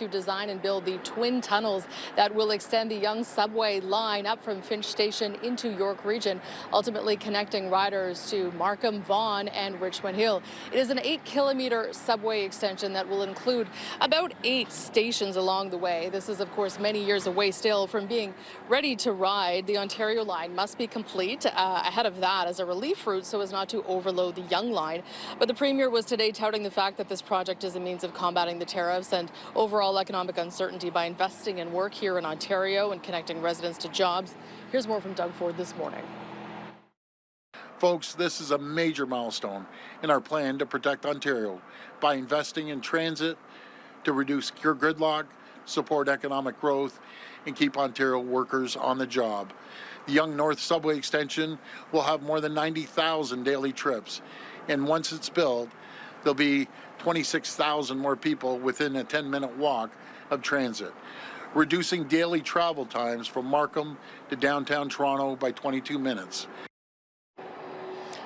to design and build the twin tunnels that will extend the Yonge subway line up from Finch Station into York Region, ultimately connecting riders to Markham, Vaughan and Richmond Hill. It is an 8-kilometer subway extension that will include about 8 stations along the way. This is, of course, many years away still from being ready to ride. The Ontario line must be complete ahead of that as a relief route so as not to overload the Yonge line. But the Premier was today touting the fact that this project is a means of combating the tariffs and overall economic uncertainty by investing in work here in Ontario and connecting residents to jobs. Here's more from Doug Ford this morning. Folks, this is a major milestone in our plan to protect Ontario by investing in transit to reduce gridlock, support economic growth, and keep Ontario workers on the job. The Yonge-North subway extension will have more than 90,000 daily trips, and once it's built, there'll be 26,000 more people within a 10-minute walk of transit, reducing daily travel times from Markham to downtown Toronto by 22 minutes.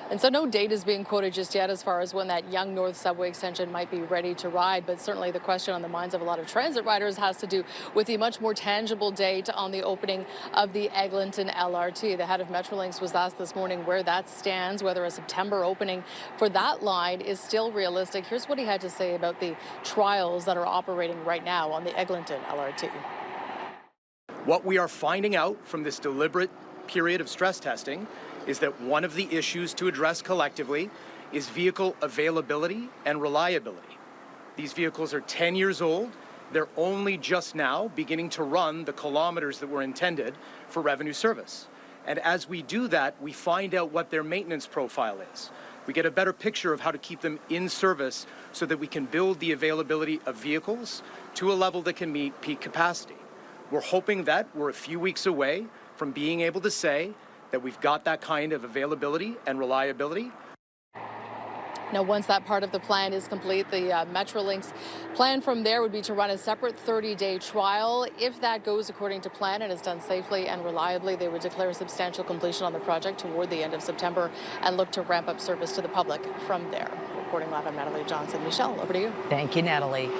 And so no date is being quoted just yet as far as when that Yonge-North subway extension might be ready to ride. But certainly the question on the minds of a lot of transit riders has to do with the much more tangible date on the opening of the Eglinton LRT. The head of Metrolinx was asked this morning where that stands, whether a September opening for that line is still realistic. Here's what he had to say about the trials that are operating right now on the Eglinton LRT. What we are finding out from this deliberate period of stress testing is that one of the issues to address collectively is vehicle availability and reliability. These vehicles are 10 years old. They're only just now beginning to run the kilometers that were intended for revenue service. And as we do that, we find out what their maintenance profile is. We get a better picture of how to keep them in service so that we can build the availability of vehicles to a level that can meet peak capacity. We're hoping that we're a few weeks away from being able to say that we've got that kind of availability and reliability. Now, once that part of the plan is complete, the Metrolinx plan from there would be to run a separate 30-day trial. If that goes according to plan and is done safely and reliably, they would declare substantial completion on the project toward the end of September and look to ramp up service to the public from there. Reporting live, I'm Natalie Johnson. Michelle, over to you. Thank you, Natalie.